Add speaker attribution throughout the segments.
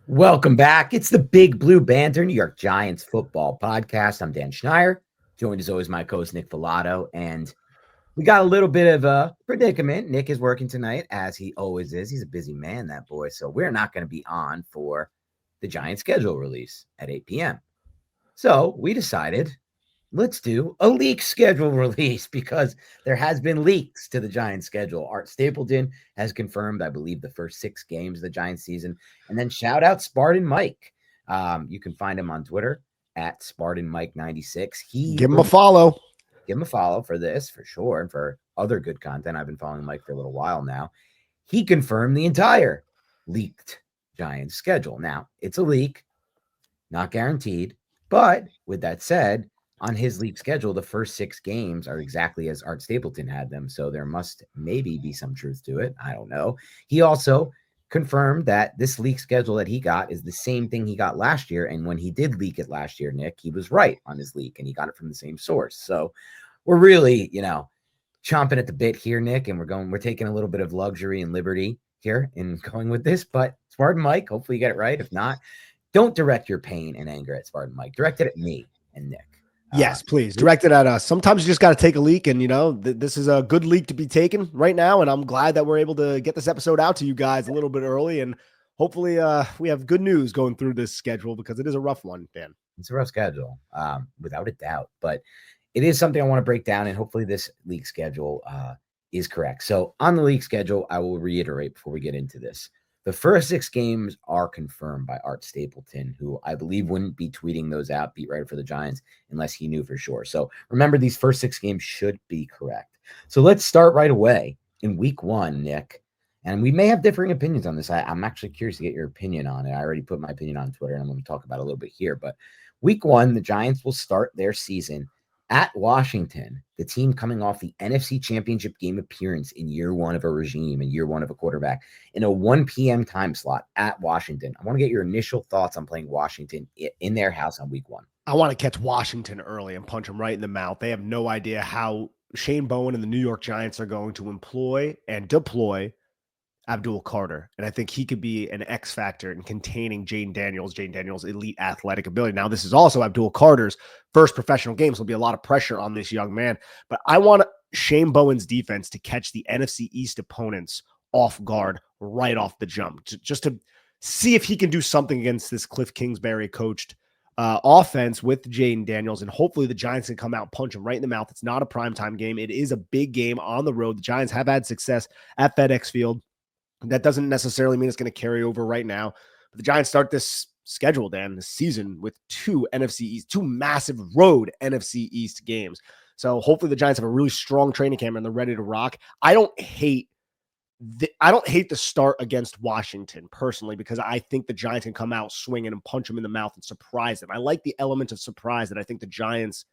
Speaker 1: Welcome back. It's the Big Blue Banter New York Giants football podcast. I'm Dan Schneier, joined as always my co-host Nick Filato, and we got a little bit of a predicament. Nick is working tonight, as he always is. He's a busy man, that boy, so we're not going to be on for the Giants schedule release at 8 p.m. So we decided let's do a leak schedule release because there has been leaks to the Giants schedule. Art Stapleton has confirmed, I believe, the first 6 games of the Giants season. And then shout out Spartan Mike. You can find him on Twitter at Spartan Mike 96.
Speaker 2: Give him a follow.
Speaker 1: Give him a follow for this, for sure, and for other good content. I've been following Mike for a little while now. He confirmed the entire leaked Giants schedule. Now, it's a leak, not guaranteed. But with that said, on his league schedule, the first 6 games are exactly as Art Stapleton had them. So there must maybe be some truth to it. I don't know. He also confirmed that this league schedule that he got is the same thing he got last year. And when he did leak it last year, Nick, he was right on his leak and he got it from the same source. So we're really, chomping at the bit here, Nick, and we're taking a little bit of luxury and liberty here in going with this. But Spartan Mike, hopefully you get it right. If not, don't direct your pain and anger at Spartan Mike. Direct it at me and Nick.
Speaker 2: Yes, please. Direct it at us. Sometimes you just got to take a leak, and, this is a good leak to be taken right now, and I'm glad that we're able to get this episode out to you guys a little bit early, and hopefully we have good news going through this schedule because it is a rough one, Dan.
Speaker 1: It's a rough schedule, without a doubt, but it is something I want to break down, and hopefully this league schedule is correct. So on the league schedule, I will reiterate before we get into this. The first 6 games are confirmed by Art Stapleton, who I believe wouldn't be tweeting those out, beat writer for the Giants, unless he knew for sure. So remember, these first 6 games should be correct. So let's start right away in week 1, Nick. And we may have differing opinions on this. I'm actually curious to get your opinion on it. I already put my opinion on Twitter, and I'm going to talk about it a little bit here. But week 1, the Giants will start their season at Washington, the team coming off the NFC Championship game appearance in year 1 of a regime and year 1 of a quarterback in a 1 p.m. time slot at Washington. I want to get your initial thoughts on playing Washington in their house on week 1.
Speaker 2: I want to catch Washington early and punch them right in the mouth. They have no idea how Shane Bowen and the New York Giants are going to employ and deploy Abdul Carter. And I think he could be an X factor in containing Jayden Daniels' elite athletic ability. Now, this is also Abdul Carter's first professional game, so there'll be a lot of pressure on this young man. But I want Shane Bowen's defense to catch the NFC East opponents off guard right off the jump, just to see if he can do something against this Cliff Kingsbury coached offense with Jayden Daniels, and hopefully the Giants can come out and punch him right in the mouth. It's not a primetime game. It is a big game on the road. The Giants have had success at FedEx Field. That doesn't necessarily mean it's going to carry over right now. But the Giants start this schedule, Dan, this season with 2 massive road NFC East games. So hopefully the Giants have a really strong training camp and they're ready to rock. I don't hate the start against Washington personally, because I think the Giants can come out swinging and punch them in the mouth and surprise them. I like the element of surprise that I think the Giants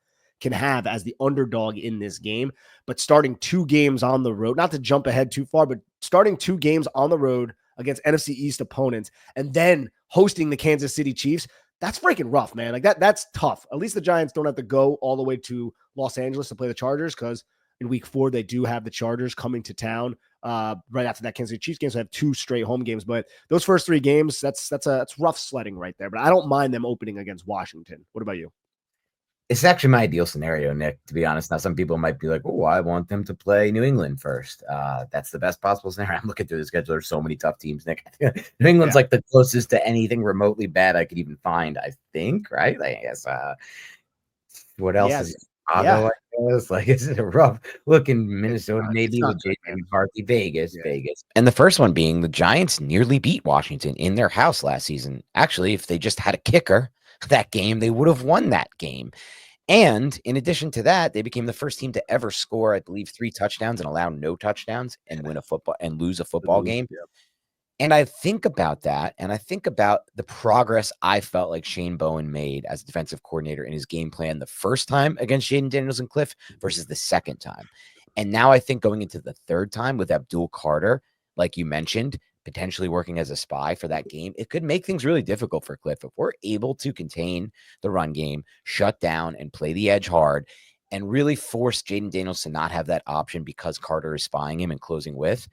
Speaker 2: can have as the underdog in this game. But starting 2 games on the road, not to jump ahead too far, but starting 2 games on the road against NFC East opponents and then hosting the Kansas City Chiefs, that's freaking rough, man. Like that's tough. At least the Giants don't have to go all the way to Los Angeles to play the Chargers, because in week 4, they do have the Chargers coming to town right after that Kansas City Chiefs game. So I have 2 straight home games, but those first 3 games, that's rough sledding right there. But I don't mind them opening against Washington. What about you?
Speaker 1: It's actually my ideal scenario, Nick, to be honest. Now, some people might be like, oh, I want them to play New England first. That's the best possible scenario. I'm looking through the schedule. There's so many tough teams, Nick. New England's like the closest to anything remotely bad I could even find, I think, right? I guess. What else is Chicago, I guess? Like, it's a rough looking Minnesota, maybe with J.J. McCarthy, Vegas. And the first one being the Giants nearly beat Washington in their house last season. Actually, if they just had a kicker that game, they would have won that game. And in addition to that, they became the first team to ever score, I believe, 3 touchdowns and allow no touchdowns and lose a football game. Yeah. And I think about that, and I think about the progress I felt like Shane Bowen made as a defensive coordinator in his game plan the first time against Jayden Daniels and Cliff versus the second time. And now I think going into the third time with Abdul Carter, like you mentioned, potentially working as a spy for that game, it could make things really difficult for Cliff. If we're able to contain the run game, shut down and play the edge hard, and really force Jayden Daniels to not have that option because Carter is spying him and closing with,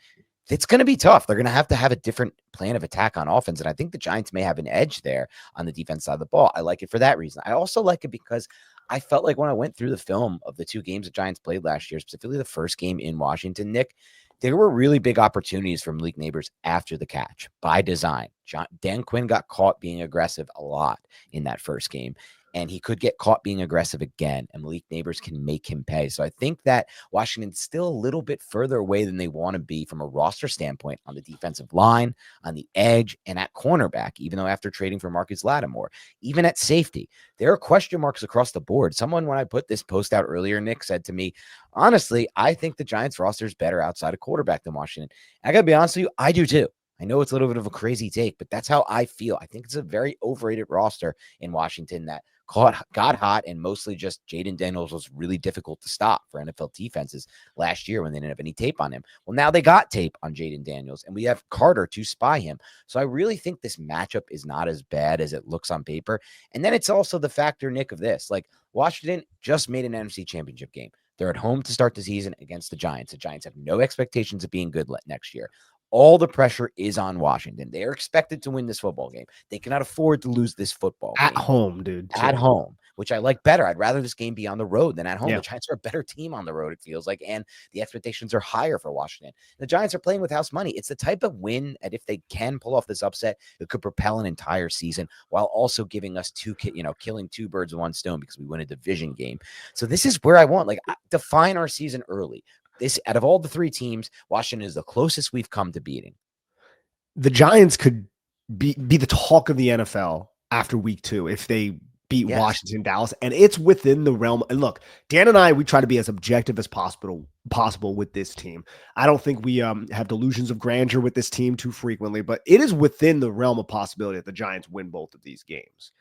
Speaker 1: it's going to be tough. They're going to have a different plan of attack on offense. And I think the Giants may have an edge there on the defense side of the ball. I like it for that reason. I also like it because I felt like when I went through the film of the 2 games the Giants played last year, specifically the first game in Washington, Nick, there were really big opportunities from Malik Neighbors after the catch by design. Dan Quinn got caught being aggressive a lot in that first game, and he could get caught being aggressive again, and Malik Neighbors can make him pay. So I think that Washington's still a little bit further away than they want to be from a roster standpoint on the defensive line, on the edge, and at cornerback, even though after trading for Marcus Lattimore, even at safety, there are question marks across the board. Someone, when I put this post out earlier, Nick, said to me, honestly, I think the Giants roster is better outside of quarterback than Washington. I got to be honest with you, I do too. I know it's a little bit of a crazy take, but that's how I feel. I think it's a very overrated roster in Washington that got hot, and mostly just Jaden Daniels was really difficult to stop for NFL defenses last year when they didn't have any tape on him. Well, now they got tape on Jaden Daniels, and we have Carter to spy him. So I really think this matchup is not as bad as it looks on paper. And then it's also the factor, Nick, of this. Like, Washington just made an NFC Championship game. They're at home to start the season against the Giants. The Giants have no expectations of being good next year. All the pressure is on Washington. They are expected to win this football game. They cannot afford to lose this football
Speaker 2: At
Speaker 1: game.
Speaker 2: home, dude.
Speaker 1: At home, which I like better. I'd rather this game be on the road than at home.
Speaker 2: Yeah.
Speaker 1: The Giants are a better team on the road, it feels like, and the expectations are higher for Washington. The Giants are playing with house money. It's the type of win that if they can pull off this upset, it could propel an entire season while also giving us killing 2 birds with 1 stone because we win a division game. So this is where I want, define our season early. This, out of all the 3 teams, Washington is the closest we've come to beating.
Speaker 2: The Giants could be the talk of the NFL after week 2 if they beat Washington, Dallas, and it's within the realm. And look, Dan and I, we try to be as objective as possible with this team. I don't think we have delusions of grandeur with this team too frequently, but it is within the realm of possibility that the Giants win both of these games.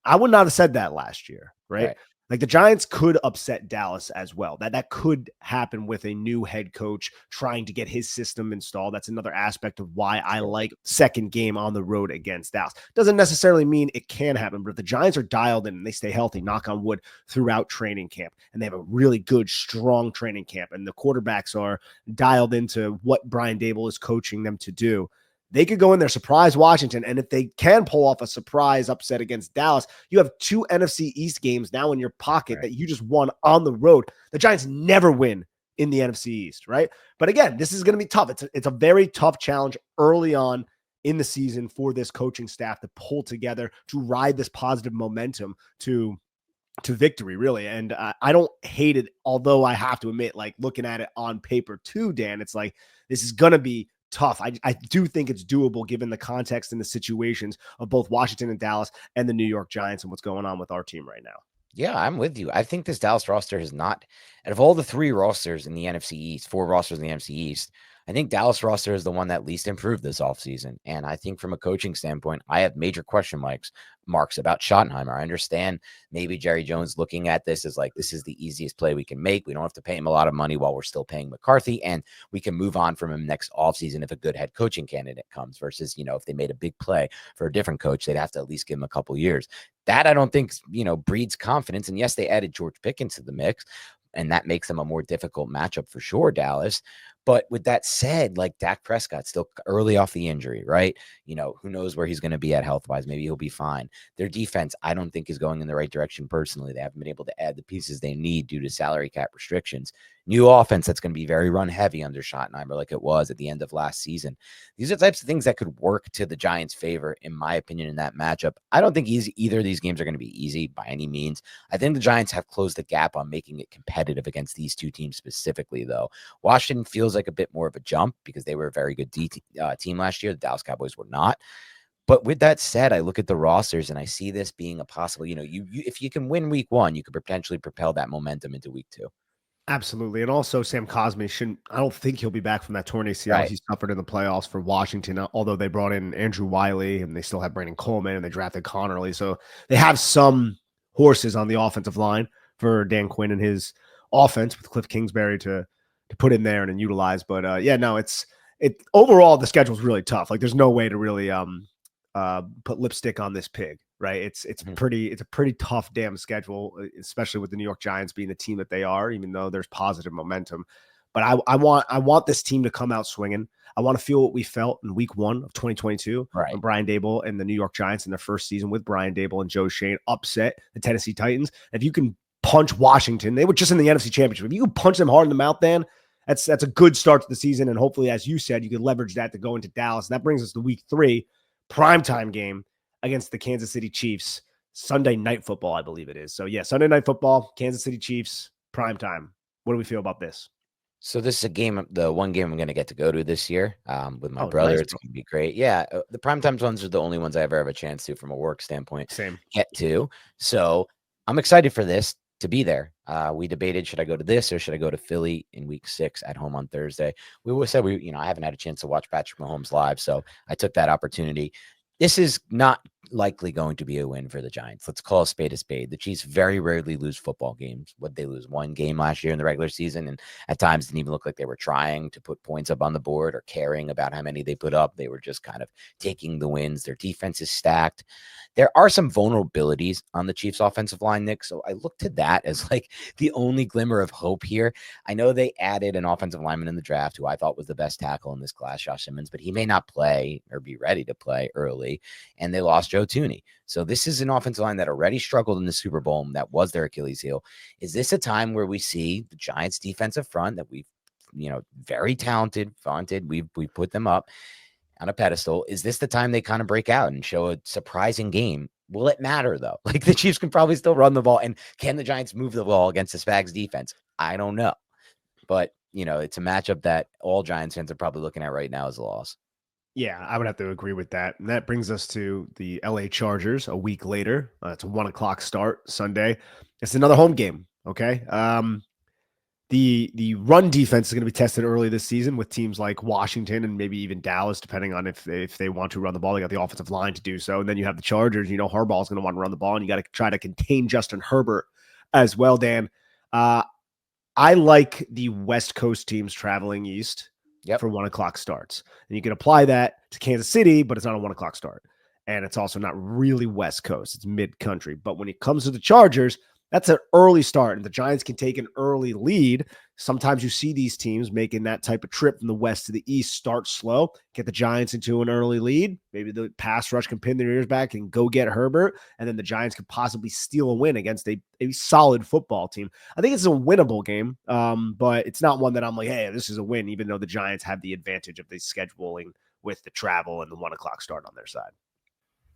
Speaker 2: I would not have said that last year, right? Like, the Giants could upset Dallas as well. That could happen with a new head coach trying to get his system installed. That's another aspect of why I like second game on the road against Dallas. Doesn't necessarily mean it can happen, but if the Giants are dialed in and they stay healthy, knock on wood, throughout training camp, and they have a really good, strong training camp, and the quarterbacks are dialed into what Brian Dable is coaching them to do, they could go in there, surprise Washington, and if they can pull off a surprise upset against Dallas, you have 2 NFC East games now in your pocket that you just won on the road. The Giants never win in the NFC East, right? But again, this is going to be tough. It's a very tough challenge early on in the season for this coaching staff to pull together to ride this positive momentum to victory, really. And I don't hate it, although I have to admit, like, looking at it on paper too, Dan, it's like, this is going to be tough. I do think it's doable given the context and the situations of both Washington and Dallas and the New York Giants and what's going on with our team right now.
Speaker 1: Yeah, I'm with you. I think this Dallas roster is not, out of all the 3 rosters in the NFC East, 4 rosters in the NFC East, I think Dallas roster is the one that least improved this offseason. And I think from a coaching standpoint, I have major question marks about Schottenheimer. I understand maybe Jerry Jones looking at this as like, this is the easiest play we can make. We don't have to pay him a lot of money while we're still paying McCarthy, and we can move on from him next offseason if a good head coaching candidate comes versus, if they made a big play for a different coach, they'd have to at least give him a couple years. That I don't think, breeds confidence. And yes, they added George Pickens to the mix, and that makes them a more difficult matchup for sure, Dallas. But with that said, like, Dak Prescott still early off the injury, right? Who knows where he's going to be at health-wise. Maybe he'll be fine. Their defense, I don't think, is going in the right direction personally. They haven't been able to add the pieces they need due to salary cap restrictions. New offense that's going to be very run-heavy under Schottenheimer like it was at the end of last season. These are the types of things that could work to the Giants' favor, in my opinion, in that matchup. I don't think either of these games are going to be easy by any means. I think the Giants have closed the gap on making it competitive against these 2 teams specifically, though. Washington feels like a bit more of a jump because they were a very good team last year. The Dallas Cowboys were not. But with that said, I look at the rosters and I see this being a possible, if you can win week 1, you could potentially propel that momentum into week 2.
Speaker 2: Absolutely. And also, Sam Cosmi I don't think he'll be back from that torn ACL he suffered in the playoffs for Washington, although they brought in Andrew Wiley and they still have Brandon Coleman and they drafted Connerly. So they have some horses on the offensive line for Dan Quinn and his offense with Cliff Kingsbury to put in there and utilize. But overall, the schedule is really tough. Like, there's no way to really put lipstick on this pig, right? It's a pretty tough damn schedule, especially with the New York Giants being the team that they are, even though there's positive momentum. But I want this team to come out swinging. I want to feel what we felt in week 1 of 2022
Speaker 1: Right.
Speaker 2: when Brian Daboll and the New York Giants in their first season with Brian Daboll and Joe Shane upset the Tennessee Titans. If you can punch Washington, they were just in the NFC Championship. If you can punch them hard in the mouth, then that's a good start to the season. And hopefully, as you said, you can leverage that to go into Dallas. And that brings us to week 3, primetime game against the Kansas City Chiefs. Sunday Night Football, I believe it is. So, yeah, Sunday Night Football, Kansas City Chiefs, primetime. What do we feel about this?
Speaker 1: So this is a game, the one game I'm going to get to go to this year with my brother.
Speaker 2: Nice,
Speaker 1: it's going to be great. Yeah, the primetime ones are the only ones I ever have a chance to, from a work standpoint,
Speaker 2: Same.
Speaker 1: get to. So I'm excited for this to be there. We debated, should I go to this or should I go to Philly in week 6 at home on Thursday? We always said I haven't had a chance to watch Patrick Mahomes live, so I took that opportunity. This is not likely going to be a win for the Giants. Let's call a spade a spade. The Chiefs very rarely lose football games. Would they lose one game last year in the regular season? And at times didn't even look like they were trying to put points up on the board or caring about how many they put up. They were just kind of taking the wins. Their defense is stacked. There are some vulnerabilities on the Chiefs offensive line, Nick. So I look to that as like the only glimmer of hope here. I know they added an offensive lineman in the draft who I thought was the best tackle in this class, Josh Simmons, but he may not play or be ready to play early. And they lost Joe Thuney. So this is an offensive line that already struggled in the Super Bowl. And that was their Achilles heel. Is this a time where we see the Giants defensive front that we've, very talented, vaunted, we've put them up on a pedestal? Is this the time they kind of break out and show a surprising game? Will it matter though? Like the Chiefs can probably still run the ball, and can the Giants move the ball against the Spags defense? I don't know, but it's a matchup that all Giants fans are probably looking at right now as a loss.
Speaker 2: Yeah, I would have to agree with that. And that brings us to the LA Chargers a week later. It's a 1:00 start Sunday. It's another home game. Okay. The run defense is going to be tested early this season with teams like Washington and maybe even Dallas, depending on if they want to run the ball. They got the offensive line to do so. And then you have the Chargers. Harbaugh is going to want to run the ball, and you got to try to contain Justin Herbert as well, Dan. I like the West Coast teams traveling east for 1:00 starts. And you can apply that to Kansas City, but it's not a 1:00 start. And it's also not really West Coast. It's mid-country. But when it comes to the Chargers, that's an early start, and the Giants can take an early lead. Sometimes you see these teams making that type of trip from the west to the east, start slow, get the Giants into an early lead. Maybe the pass rush can pin their ears back and go get Herbert, and then the Giants could possibly steal a win against a solid football team. I think it's a winnable game, but it's not one that I'm like, hey, this is a win, even though the Giants have the advantage of the scheduling with the travel and the 1:00 start on their side.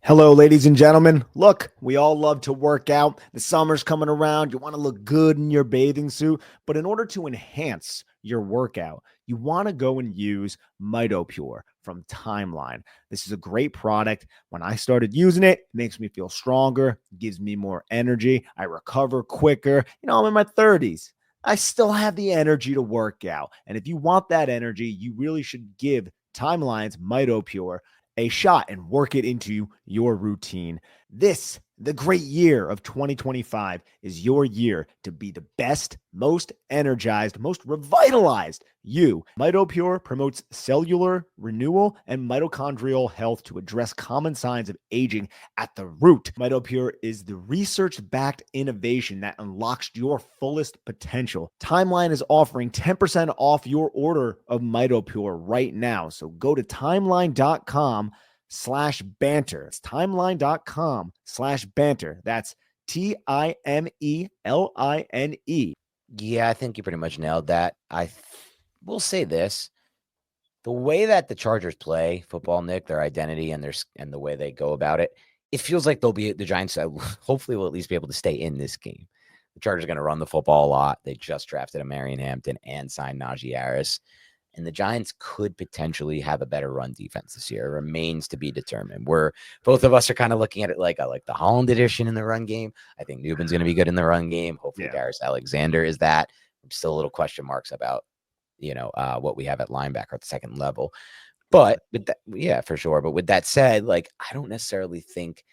Speaker 2: Hello, ladies and gentlemen. Look, we all love to work out. The summer's coming around. You want to look good in your bathing suit. But in order to enhance your workout, you want to go and use MitoPure from Timeline. This is a great product. When I started using it, it makes me feel stronger, gives me more energy. I recover quicker. I'm in my 30s. I still have the energy to work out. And if you want that energy, you really should give Timeline's MitoPure a shot and work it into your routine. This, the great year of 2025, is your year to be the best, most energized, most revitalized you. MitoPure promotes cellular renewal and mitochondrial health to address common signs of aging at the root. MitoPure is the research-backed innovation that unlocks your fullest potential. Timeline is offering 10% off your order of MitoPure right now. So go to timeline.com/banter. It's timeline.com/banter. That's TIMELINE.
Speaker 1: Yeah, I think you pretty much nailed that. I will say this. The way that the Chargers play football, Nick, their identity and the way they go about it, it feels like the Giants hopefully will at least be able to stay in this game. The Chargers are going to run the football a lot. They just drafted a Marion Hampton and signed Najee Harris. And the Giants could potentially have a better run defense this year. It remains to be determined. Both of us are kind of looking at it like I like the Holland edition in the run game. I think Newman's going to be good in the run game. Hopefully, Darius Alexander is that. I'm still a little question marks about, what we have at linebacker at the second level. But with that, yeah, for sure. But with that said, like, I don't necessarily think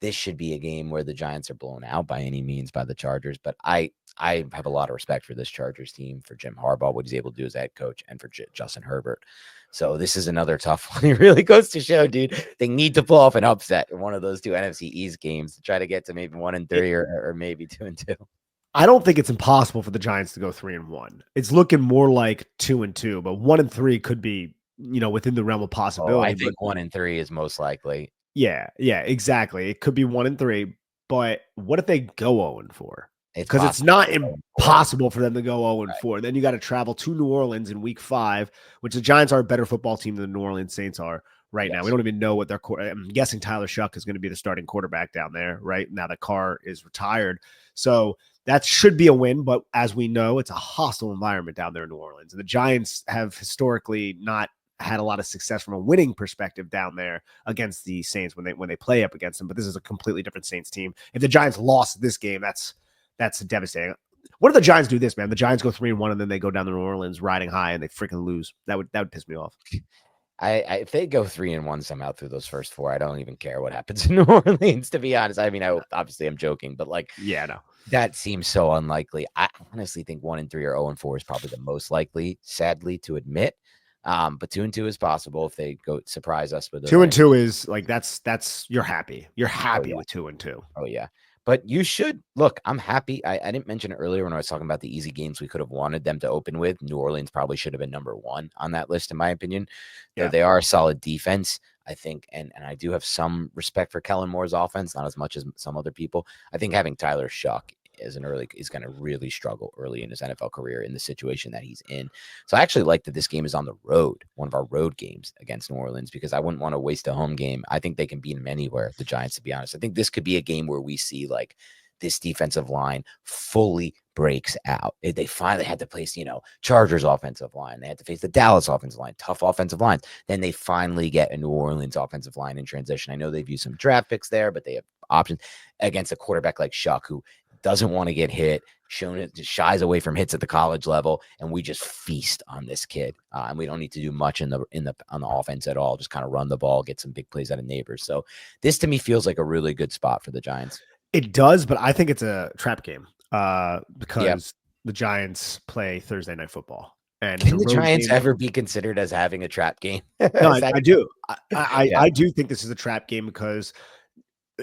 Speaker 1: this should be a game where the Giants are blown out by any means by the Chargers. But I have a lot of respect for this Chargers team, for Jim Harbaugh, what he's able to do as head coach, and for Justin Herbert. So this is another tough one. It really goes to show, dude, they need to pull off an upset in one of those two NFC East games to try to get to maybe 1-3 or maybe 2-2.
Speaker 2: I don't think it's impossible for the Giants to go 3-1. It's looking more like 2-2, but 1-3 could be, within the realm of
Speaker 1: Oh, I
Speaker 2: possibility. But
Speaker 1: think 1-3 is most likely.
Speaker 2: yeah, exactly. It could be 1-3, but what if they go 0-4?
Speaker 1: It's
Speaker 2: Because it's
Speaker 1: possible.
Speaker 2: not
Speaker 1: 0-4.
Speaker 2: impossible for them to go
Speaker 1: Right.
Speaker 2: 0-4. Then you got to travel to New Orleans in week 5, which the Giants are a better football team than the New Orleans Saints are right now. We
Speaker 1: Yes.
Speaker 2: don't even know what their I'm guessing Tyler Shuck is going to be the starting quarterback down there, right? Now that Carr is retired. So that should be a win, but as we know, it's a hostile environment down there in New Orleans. And the Giants have historically not had a lot of success from a winning perspective down there against the Saints when they play up against them. But this is a completely different Saints team. If the Giants lost this game, that's devastating. What if the Giants do this, man? The Giants go 3-1 and then they go down to New Orleans riding high and they freaking lose. That would piss me off.
Speaker 1: If they go 3-1 somehow through those first 4, I don't even care what happens in New Orleans, to be honest. I mean, obviously I'm joking, but like,
Speaker 2: yeah, no,
Speaker 1: that seems so unlikely. I honestly think 1-3 or 0-4 is probably the most likely, sadly, to admit. But 2-2 is possible if they go surprise us with
Speaker 2: 2-2 is like that's you're happy. You're
Speaker 1: Oh
Speaker 2: happy
Speaker 1: yeah.
Speaker 2: with 2-2.
Speaker 1: Oh yeah. But you should look. I'm happy. I didn't mention it earlier when I was talking about the easy games we could have wanted them to open with. New Orleans probably should have been number 1 on that list, in my opinion. Though
Speaker 2: Yeah.
Speaker 1: they are a solid defense, I think, and I do have some respect for Kellen Moore's offense, not as much as some other people. I think having Tyler Shuck is going to really struggle early in his NFL career in the situation that he's in. So I actually like that this game is on the road, one of our road games against New Orleans, because I wouldn't want to waste a home game. I think they can beat them anywhere, the Giants, to be honest. I think this could be a game where we see like this defensive line fully breaks out. They finally had to place, Chargers offensive line. They had to face the Dallas offensive line, tough offensive lines. Then they finally get a New Orleans offensive line in transition. I know they've used some draft picks there, but they have options against a quarterback like Shuck, who doesn't want to get hit, shown it, just shies away from hits at the college level, and we just feast on this kid. And we don't need to do much on the offense at all. Just kind of run the ball, get some big plays out of Neighbors. So this to me feels like a really good spot for the Giants.
Speaker 2: It does, but I think it's a trap game because
Speaker 1: Yep.
Speaker 2: the Giants play Thursday night football. And
Speaker 1: Can
Speaker 2: the
Speaker 1: the
Speaker 2: road
Speaker 1: Giants
Speaker 2: game.
Speaker 1: ever be considered as having a trap game?
Speaker 2: No,
Speaker 1: Is that
Speaker 2: I do.
Speaker 1: yeah.
Speaker 2: I do think this is a trap game because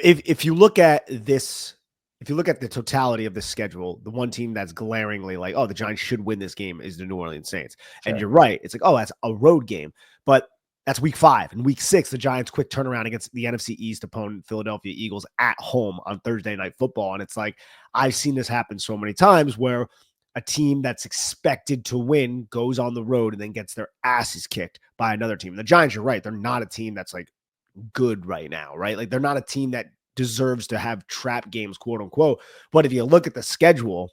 Speaker 2: if you look at this, if you look at the totality of the schedule, the one team that's glaringly like, oh, the Giants should win this game is the New Orleans Saints.
Speaker 1: Sure.
Speaker 2: And you're right. It's like, oh, that's a road game. But that's week 5. And week 6, the Giants quick turnaround against the NFC East opponent, Philadelphia Eagles, at home on Thursday Night Football. And it's like, I've seen this happen so many times where a team that's expected to win goes on the road and then gets their asses kicked by another team. The Giants, you're right. They're not a team that's like good right now, right? Like they're not a team that deserves to have trap games, quote unquote. But if you look at the schedule,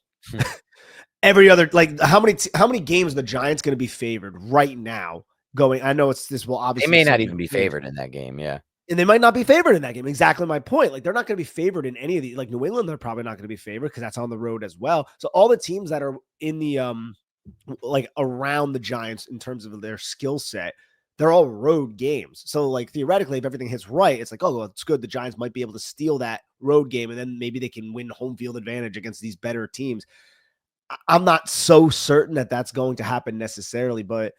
Speaker 2: every other, like how many games the Giants going to be favored right now going? I know this will obviously,
Speaker 1: They may not even be favored in that game. Yeah.
Speaker 2: and they might not be favored in that game. Exactly my point. Like they're not going to be favored in any of the, like New England, they're probably not going to be favored because that's on the road as well. So all the teams that are in the like around the Giants in terms of their skill set, they're all road games. So like theoretically, if everything hits right, it's like, oh, well, it's good. The Giants might be able to steal that road game, and then maybe they can win home field advantage against these better teams. I'm not so certain that that's going to happen necessarily, but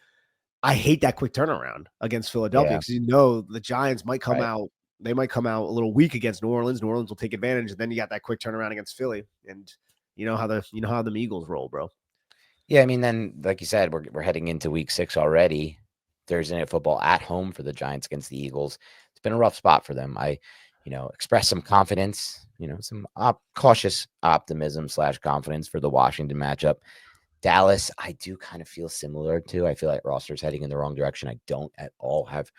Speaker 2: I hate that quick turnaround against Philadelphia because the Giants might come out. They might come out a little weak against New Orleans. New Orleans will take advantage, and then you got that quick turnaround against Philly, and you know how the Eagles roll, bro.
Speaker 1: Yeah, I mean, then like you said, we're heading into week 6 already. Thursday Night Football at home for the Giants against the Eagles. It's been a rough spot for them. I, express some confidence, some cautious optimism / confidence for the Washington matchup. Dallas, I do kind of feel similar to. I feel like roster's heading in the wrong direction. I don't at all have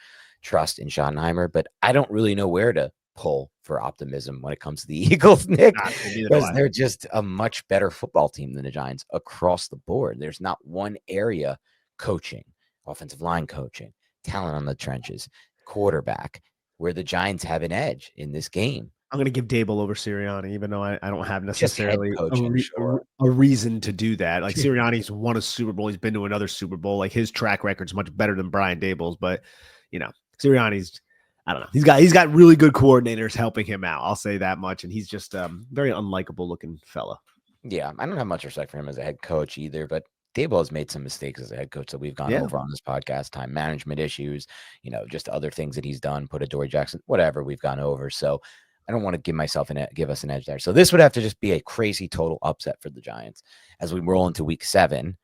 Speaker 1: trust in Schottenheimer, but I don't really know where to pull for optimism when it comes to the Eagles, Nick, because they're just a much better football team than the Giants across the board. There's not one area, coaching, offensive line coaching, talent on the trenches, quarterback, where the Giants have an edge in this game.
Speaker 2: I'm going to give Dable over Sirianni, even though I don't have necessarily
Speaker 1: Sure.
Speaker 2: a reason to do that. Like Sirianni's won a Super Bowl. He's been to another Super Bowl. Like his track record's much better than Brian Dable's, but Sirianni's, I don't know. He's got really good coordinators helping him out. I'll say that much. And he's just very unlikable looking fella.
Speaker 1: Yeah. I don't have much respect for him as a head coach either, but Dable has made some mistakes as a head coach that we've gone over on this podcast, time management issues, just other things that he's done, put Adoree Jackson, whatever we've gone over. So I don't want to give us an edge there. So this would have to just be a crazy total upset for the Giants as we roll into week 7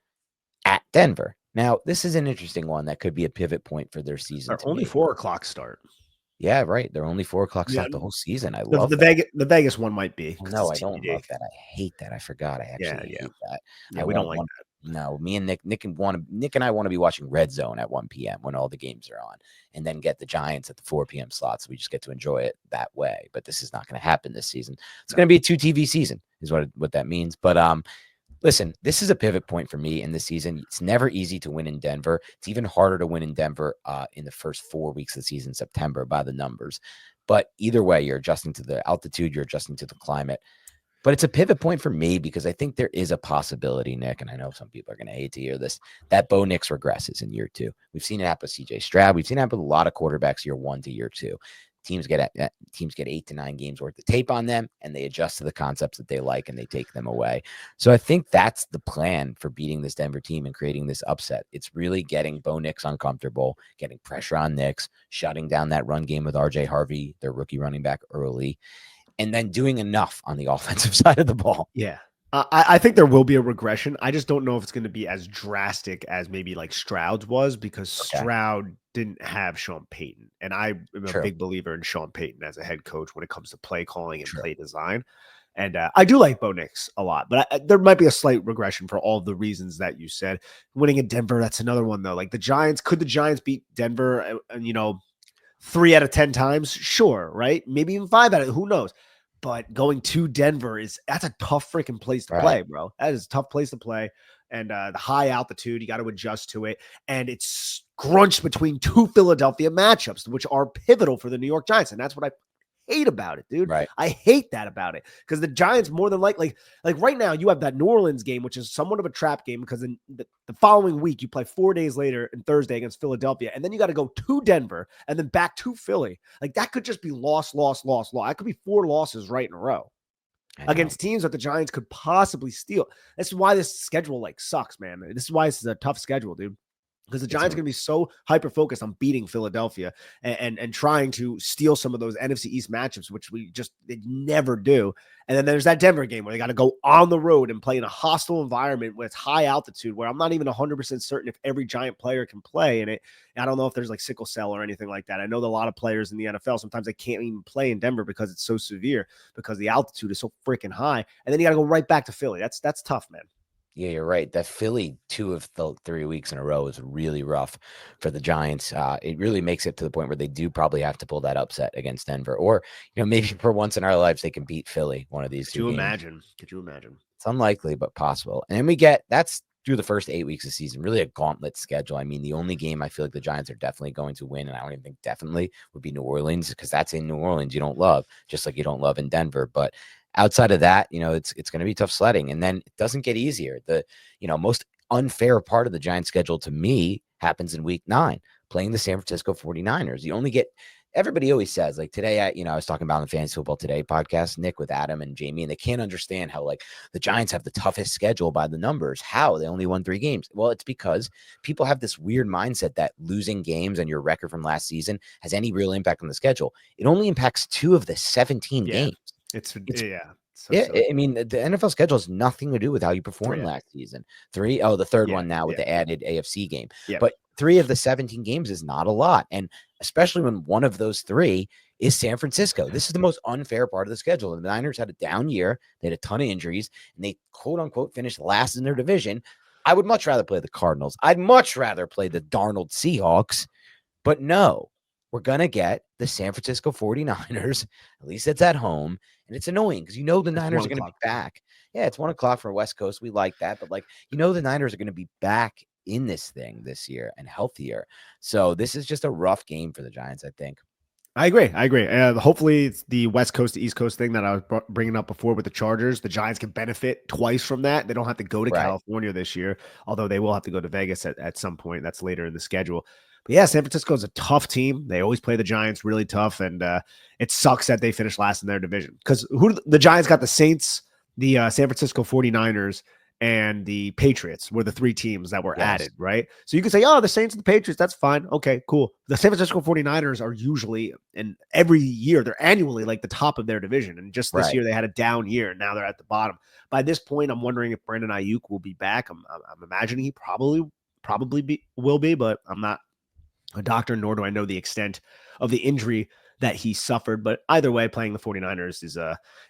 Speaker 1: at Denver. Now, this is an interesting one that could be a pivot point for their season.
Speaker 2: They're only 4:00 start.
Speaker 1: Yeah, right. They're only 4:00 start the whole season. I love that.
Speaker 2: The Vegas one might be.
Speaker 1: No, I don't love that. I hate that. I forgot. I actually hate that.
Speaker 2: Yeah, we don't like that.
Speaker 1: No, me and Nick and I want to be watching Red Zone at 1 p.m. when all the games are on, and then get the Giants at the 4 p.m. slots. So we just get to enjoy it that way. But this is not going to happen this season. It's going to be a 2 TV season, is what that means. But listen, this is a pivot point for me in the season. It's never easy to win in Denver. It's even harder to win in Denver in the first 4 weeks of the season, September, by the numbers. But either way, you're adjusting to the altitude, you're adjusting to the climate. But it's a pivot point for me because I think there is a possibility, Nick, and I know some people are going to hate to hear this, that Bo Nix regresses in year 2. We've seen it happen with CJ Stroud. We've seen it happen with a lot of quarterbacks year 1 to year 2. Teams get 8 to 9 games worth of tape on them, and they adjust to the concepts that they like, and they take them away. So I think that's the plan for beating this Denver team and creating this upset. It's really getting Bo Nix uncomfortable, getting pressure on Nix, shutting down that run game with RJ Harvey, their rookie running back, early, and then doing enough on the offensive side of the ball.
Speaker 2: Yeah. I think there will be a regression. I just don't know if it's going to be as drastic as maybe like Stroud's was, because Stroud didn't have Sean Payton. And I am a big believer in Sean Payton as a head coach when it comes to play calling and play design. And I do like Bo Nix a lot, but there might be a slight regression for all the reasons that you said. Winning in Denver, that's another one, though. Like the Giants, could the Giants beat Denver, 3 out of 10 times? Sure, right? Maybe even 5 out of, who knows? But going to Denver that's a tough freaking place to play, bro. That is a tough place to play. And the high altitude, you got to adjust to it. And it's scrunched between 2 Philadelphia matchups, which are pivotal for the New York Giants. And that's what I hate about it, dude.
Speaker 1: Right.
Speaker 2: I hate that about it, because the Giants more than like right now you have that New Orleans game, which is somewhat of a trap game, because in the following week you play 4 days later and Thursday against Philadelphia, and then you got to go to Denver and then back to Philly. Like that could just be loss. That could be 4 losses right in a row against teams that the Giants could possibly steal. That's why this schedule sucks, man. This is why this is a tough schedule, dude. Because the Giants are going to be so hyper-focused on beating Philadelphia and trying to steal some of those NFC East matchups, which they never do. And then there's that Denver game where they got to go on the road and play in a hostile environment with high altitude, where I'm not even 100% certain if every Giant player can play in it. And I don't know if there's sickle cell or anything like that. I know that a lot of players in the NFL, sometimes they can't even play in Denver because it's so severe, because the altitude is so freaking high. And then you got to go right back to Philly. That's tough, man.
Speaker 1: Yeah, you're right. That Philly 2 of the 3 weeks in a row is really rough for the Giants. It really makes it to the point where they do probably have to pull that upset against Denver, or maybe for once in our lives they can beat Philly one of these 2 games.
Speaker 2: Could you imagine?
Speaker 1: It's unlikely, but possible. And then that's through the first 8 weeks of the season, really a gauntlet schedule. I mean, the only game I feel like the Giants are definitely going to win, and I don't even think definitely, would be New Orleans, because that's in New Orleans. You don't love, just like you don't love in Denver, but outside of that, it's going to be tough sledding. And then it doesn't get easier. The, most unfair part of the Giants schedule to me happens in week 9, playing the San Francisco 49ers. You only get, everybody always says, like today, I was talking about on the Fantasy Football Today podcast, Nick, with Adam and Jamie, and they can't understand how the Giants have the toughest schedule by the numbers. How? They only won 3 games. Well, it's because people have this weird mindset that losing games and your record from last season has any real impact on the schedule. It only impacts 2 of the 17 games. I mean, the NFL schedule has nothing to do with how you performed last season. 3, the third one now with the added AFC game. Yeah. But 3 of the 17 games is not a lot. And especially when one of those 3 is San Francisco. This is the most unfair part of the schedule. The Niners had a down year. They had a ton of injuries, and they quote unquote finished last in their division. I would much rather play the Cardinals. I'd much rather play the Darnold Seahawks, but no. We're going to get the San Francisco 49ers. At least it's at home. And it's annoying because the Niners are going to be back. Yeah, it's 1 o'clock for West Coast. We like that. But the Niners are going to be back in this thing this year and healthier. So this is just a rough game for the Giants, I think.
Speaker 2: I agree. Hopefully it's the West Coast to East Coast thing that I was bringing up before with the Chargers. The Giants can benefit twice from that. They don't have to go to California this year, although they will have to go to Vegas at some point. That's later in the schedule. But yeah, San Francisco is a tough team. They always play the Giants really tough, and it sucks that they finished last in their division. Because the Giants got the Saints, the San Francisco 49ers, and the Patriots were the 3 teams that were
Speaker 1: Yes.
Speaker 2: added, right? So you can say, oh, the Saints and the Patriots, that's fine. Okay, cool. The San Francisco 49ers are usually, and every year, they're annually like the top of their division. And just this
Speaker 1: Right.
Speaker 2: year, they had a down year, and now they're at the bottom. By this point, I'm wondering if Brandon Ayuk will be back. I'm imagining he will be, but I'm not a doctor, nor do I know the extent of the injury that he suffered. But either way, playing the 49ers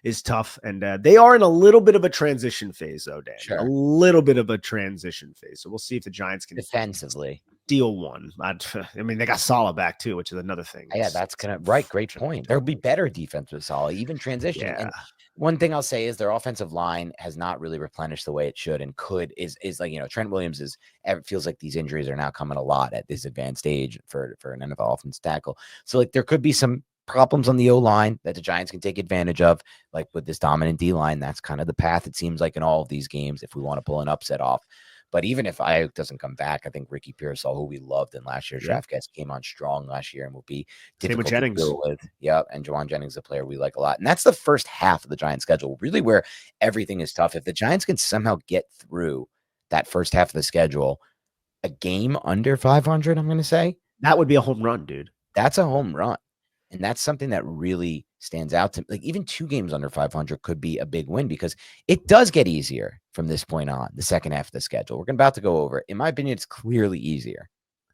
Speaker 2: is tough. And they are in a little bit of a transition phase, though, Dan. A
Speaker 1: Sure.
Speaker 2: little bit of a transition phase. So we'll see if the Giants can
Speaker 1: Defensively.
Speaker 2: steal one. I mean, they got Salah back, too, which is another thing.
Speaker 1: Yeah, that's gonna right. Great point. There'll be better defense with Solid, even transitioning.
Speaker 2: Yeah.
Speaker 1: And one thing I'll say is their offensive line has not really replenished the way it should and is like, Trent Williams it feels like these injuries are now coming a lot at this advanced age for an NFL offense tackle. So like there could be some problems on the O line that the Giants can take advantage of, like with this dominant D line. That's kind of the path it seems like in all of these games if we want to pull an upset off. But even if Ayuk doesn't come back, I think Ricky Pearsall, who we loved in last year's draft guest, came on strong last year and will be
Speaker 2: Same with
Speaker 1: difficult
Speaker 2: Jennings.
Speaker 1: to deal with. Yep, and Juwan Jennings, a player we like a lot. And that's the first half of the Giants' schedule, really where everything is tough. If the Giants can somehow get through that first half of the schedule, a game under 500, I'm going to say.
Speaker 2: That would be a home run, dude.
Speaker 1: That's a home run. And that's something that really stands out to me. Like even 2 games under 500 could be a big win because it does get easier from this point on, the second half of the schedule. We're about to go over it. In my opinion, it's clearly easier.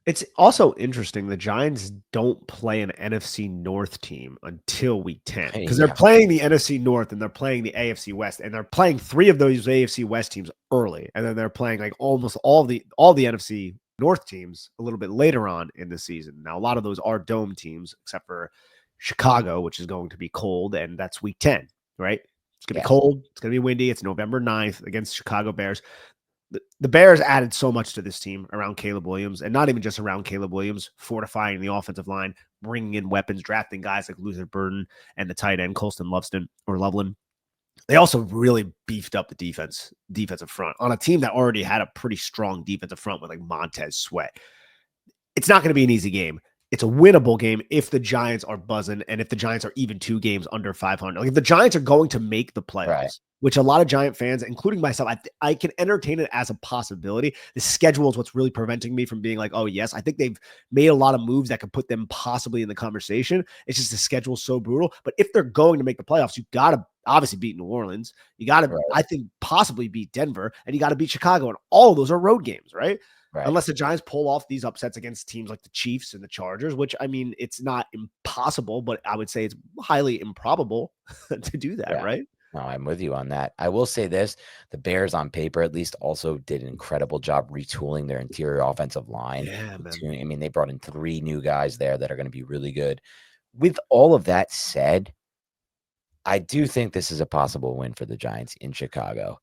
Speaker 2: It's also interesting. The Giants don't play an NFC North team until week 10 because they're playing the NFC North and they're playing the AFC West, and they're playing 3 of those AFC West teams early, and then they're playing like almost all the NFC North teams a little bit later on in the season. Now, a lot of those are dome teams, except for Chicago, which is going to be cold, and that's week 10, right? It's going to be cold. It's going to be windy. It's November 9th against Chicago Bears. The Bears added so much to this team around Caleb Williams, and not even just around Caleb Williams, fortifying the offensive line, bringing in weapons, drafting guys like Luther Burden and the tight end Colston Loveland. They also really beefed up the defensive front on a team that already had a pretty strong defensive front with like Montez Sweat. It's not going to be an easy game. It's a winnable game if the Giants are buzzing and if the Giants are even 2 games under 500. Like if the Giants are going to make the playoffs, which a lot of Giant fans, including myself, I can entertain it as a possibility. The schedule is what's really preventing me from being like, oh, yes, I think they've made a lot of moves that could put them possibly in the conversation. It's just the schedule is so brutal. But if they're going to make the playoffs, you got to obviously beat New Orleans. You got to, I think, possibly beat Denver, and you got to beat Chicago. And all of those are road games, right? Unless the Giants pull off these upsets against teams like the Chiefs and the Chargers, which, I mean, it's not impossible, but I would say it's highly improbable to do that, right?
Speaker 1: No, I'm with you on that. I will say this. The Bears on paper, at least, also did an incredible job retooling their interior offensive line.
Speaker 2: Yeah, man.
Speaker 1: I mean, they brought in 3 new guys there that are going to be really good. With all of that said, I do think this is a possible win for the Giants in Chicago.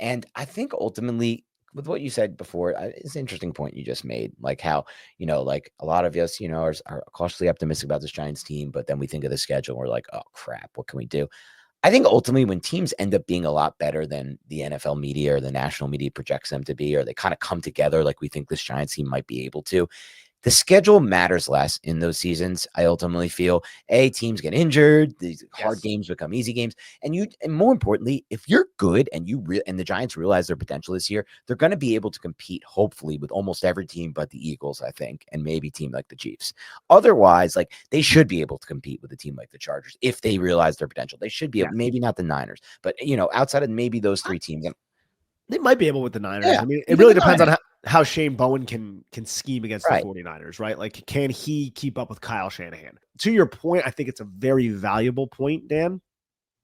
Speaker 1: And I think ultimately, with what you said before, it's an interesting point you just made, like how, like a lot of us, are cautiously optimistic about this Giants team, but then we think of the schedule and we're like, oh crap, what can we do? I think ultimately when teams end up being a lot better than the NFL media or the national media projects them to be, or they kind of come together like we think this Giants team might be able to, the schedule matters less in those seasons. I ultimately feel teams get injured, these hard games become easy games, and more importantly, if you're good and and the Giants realize their potential this year, they're going to be able to compete hopefully with almost every team but the Eagles, I think, and maybe a team like the Chiefs. Otherwise, like they should be able to compete with a team like the Chargers if they realize their potential. They should be able, maybe not the Niners, but outside of maybe those 3 teams.
Speaker 2: They might be able with the Niners. I mean, it really depends on how Shane Bowen can scheme against the 49ers, right? Like, can he keep up with Kyle Shanahan? To your point, I think it's a very valuable point, Dan,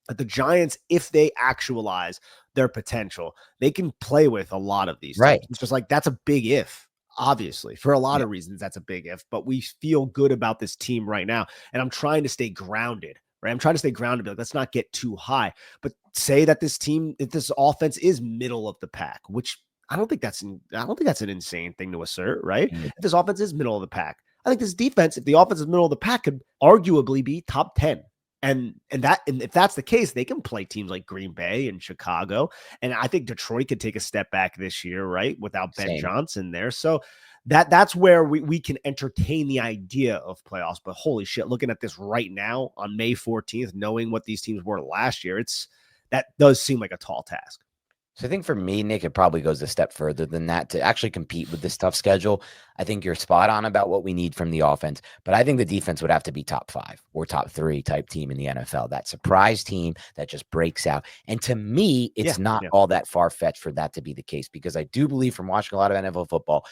Speaker 2: that the Giants, if they actualize their potential, they can play with a lot of these teams. It's just like, that's a big if, obviously. For a lot of reasons, that's a big if, but we feel good about this team right now. And I'm trying to stay grounded. Right? I'm trying to stay grounded. Like, let's not get too high, but say that this offense is middle of the pack, which I don't think that's an insane thing to assert, right? If this offense is middle of the pack, I think this defense, if the offense is middle of the pack, could arguably be top 10. And if that's the case, they can play teams like Green Bay and Chicago. And I think Detroit could take a step back this year, right? Without Ben Johnson there. So that's where we can entertain the idea of playoffs. But holy shit, looking at this right now on May 14th, knowing what these teams were last year, that does seem like a tall task.
Speaker 1: So I think for me, Nick, it probably goes a step further than that to actually compete with this tough schedule. I think you're spot on about what we need from the offense, but I think the defense would have to be top 5 or top 3 type team in the NFL. That surprise team that just breaks out. And to me,
Speaker 2: Yeah,
Speaker 1: it's not
Speaker 2: yeah,
Speaker 1: all that far fetched for that to be the case because I do believe from watching a lot of NFL football,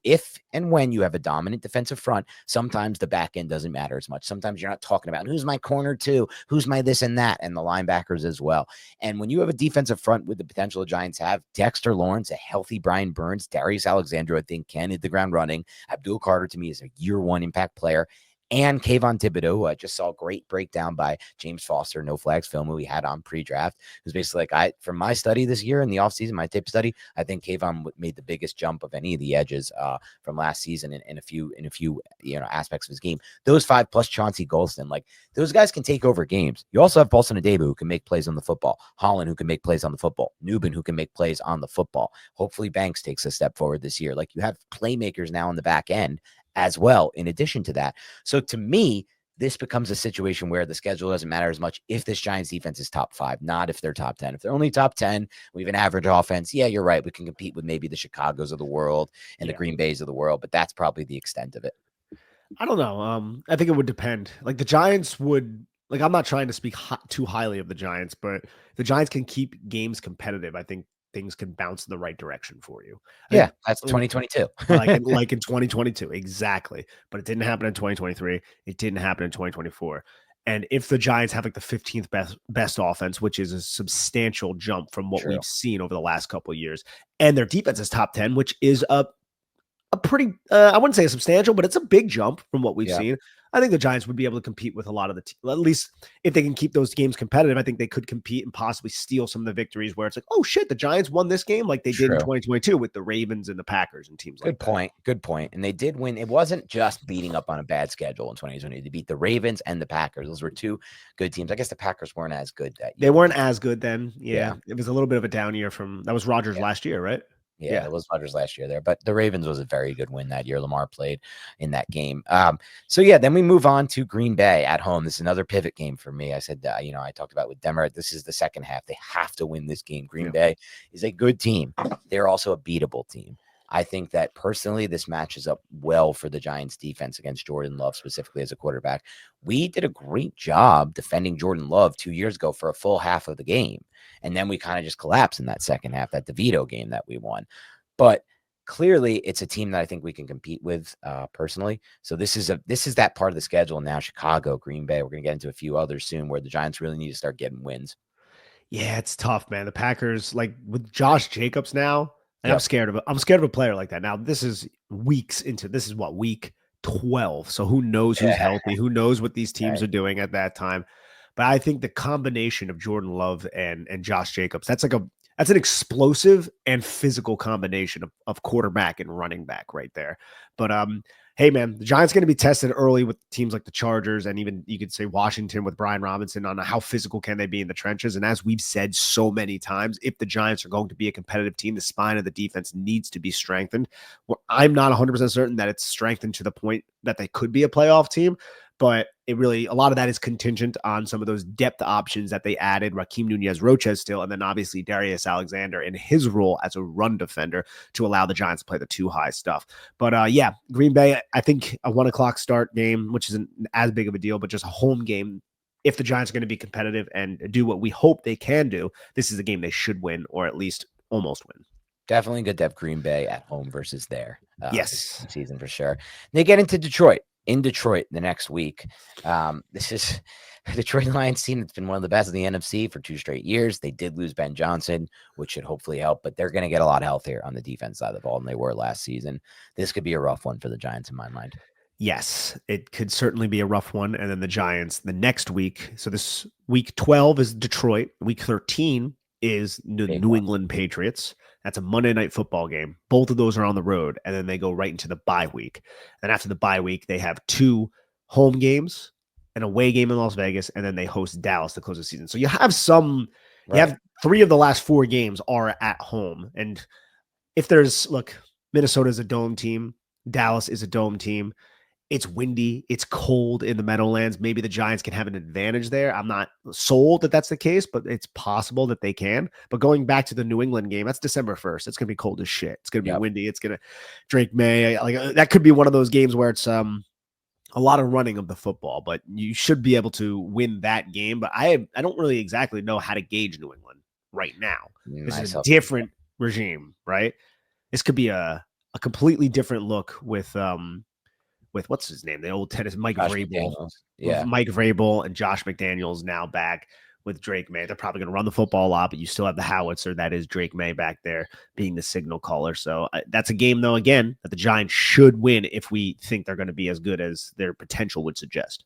Speaker 1: if and when you have a dominant defensive front, sometimes the back end doesn't matter as much. Sometimes you're not talking about who's my corner two, who's my this and that, and the linebackers as well. And when you have a defensive front with the potential the Giants have, Dexter Lawrence, a healthy Brian Burns, Darius Alexander, I think can hit the ground running. Abdul Carter to me is a year one impact player. And Kayvon Thibodeau, who I just saw a great breakdown by James Foster, No Flags film, who we had on pre-draft, who's basically like, from my study this year in the offseason, my tape study, I think Kayvon made the biggest jump of any of the edges from last season in a few aspects of his game. Those 5 plus Chauncey Golston, like those guys can take over games. You also have Paulson Adebo who can make plays on the football, Holland who can make plays on the football, Newbin who can make plays on the football. Hopefully Banks takes a step forward this year. Like you have playmakers now on the back end as well, in addition to that. So to me, this becomes a situation where the schedule doesn't matter as much if this Giants defense is top 5, not if they're top 10. If they're only top 10, we have an average offense. Yeah, you're right. We can compete with maybe the Chicagos of the world and the Green Bays of the world, but that's probably the extent of it.
Speaker 2: I don't know. I think it would depend. Like the Giants would. Like I'm not trying to speak too highly of the Giants, but the Giants can keep games competitive. I think things can bounce in the right direction for you. I
Speaker 1: Yeah,
Speaker 2: think
Speaker 1: that's 2022.
Speaker 2: like in 2022, exactly. But it didn't happen in 2023. It didn't happen in 2024. And if the Giants have like the 15th best offense, which is a substantial jump from what
Speaker 1: True.
Speaker 2: we've seen over the last couple of years, and their defense is top 10, which is a pretty, I wouldn't say a substantial, but it's a big jump from what we've seen. I think the Giants would be able to compete with a lot of at least if they can keep those games competitive, I think they could compete and possibly steal some of the victories where it's like, oh shit, the Giants won this game like they did in 2022 with the Ravens and the Packers and teams like that.
Speaker 1: Good point. And they did win. It wasn't just beating up on a bad schedule in 2020. They beat the Ravens and the Packers. Those were 2 good teams. I guess the Packers weren't as good that year.
Speaker 2: They weren't as good then. Yeah. It was a little bit of a down year that was Rodgers last year, right?
Speaker 1: Yeah, that was Rodgers last year there, but the Ravens was a very good win that year. Lamar played in that game. So yeah, then we move on to Green Bay at home. This is another pivot game for me. I said, I talked about with Denver. This is the second half. They have to win this game. Green Bay is a good team. They're also a beatable team. I think that personally, this matches up well for the Giants defense against Jordan Love, specifically as a quarterback. We did a great job defending Jordan Love 2 years ago for a full half of the game. And then we kind of just collapsed in that second half, that DeVito game that we won. But clearly it's a team that I think we can compete with personally. So this is that part of the schedule now. Chicago, Green Bay. We're going to get into a few others soon where the Giants really need to start getting wins.
Speaker 2: Yeah, it's tough, man. The Packers, like with Josh Jacobs now, I'm scared of a player like that. Now, this is week 12. So who knows who's healthy? Who knows what these teams are doing at that time? But I think the combination of Jordan Love and Josh Jacobs, that's an explosive and physical combination of quarterback and running back right there. But hey, man, the Giants going to be tested early with teams like the Chargers and even you could say Washington with Brian Robinson on how physical can they be in the trenches. And as we've said so many times, if the Giants are going to be a competitive team, the spine of the defense needs to be strengthened. Well, I'm not 100% certain that it's strengthened to the point that they could be a playoff team, but a lot of that is contingent on some of those depth options that they added, Raheem Nunez-Roches still, and then obviously Darius Alexander in his role as a run defender to allow the Giants to play the too high stuff. But yeah, Green Bay, I think a 1:00 start game, which isn't as big of a deal, but just a home game. If the Giants are going to be competitive and do what we hope they can do, this is a game they should win or at least almost win.
Speaker 1: Definitely good to have Green Bay at home versus there.
Speaker 2: Yes.
Speaker 1: Season for sure. They get into Detroit. In Detroit the next week. This is a Detroit Lions team that's been one of the best in the NFC for 2 straight years. They did lose Ben Johnson, which should hopefully help, but they're going to get a lot healthier on the defense side of the ball than they were last season. This could be a rough one for the Giants in my mind.
Speaker 2: Yes, it could certainly be a rough one. And then the Giants the next week. So this week 12 is Detroit. Week 13 is the New England Patriots. That's a Monday Night Football game. Both of those are on the road, and then they go right into the bye week. And after the bye week, they have 2 home games, an away game in Las Vegas, and then they host Dallas to close the season. So you have you have 3 of the last 4 games are at home. And if Minnesota is a dome team, Dallas is a dome team. It's windy. It's cold in the Meadowlands. Maybe the Giants can have an advantage there. I'm not sold that that's the case, but it's possible that they can. But going back to the New England game, that's December 1st. It's going to be cold as shit. It's going to be windy. It's going to Drake May. Like that could be one of those games where it's a lot of running of the football, but you should be able to win that game. But I don't really exactly know how to gauge New England right now. This is a different regime, right? This could be a completely different look with what's his name, the old tennis, Mike Vrabel.
Speaker 1: Yeah,
Speaker 2: Mike Vrabel and Josh McDaniels now back with Drake May. They're probably going to run the football a lot, but you still have the howitzer that is Drake May back there being the signal caller. So that's a game, though, again, that the Giants should win if we think they're going to be as good as their potential would suggest.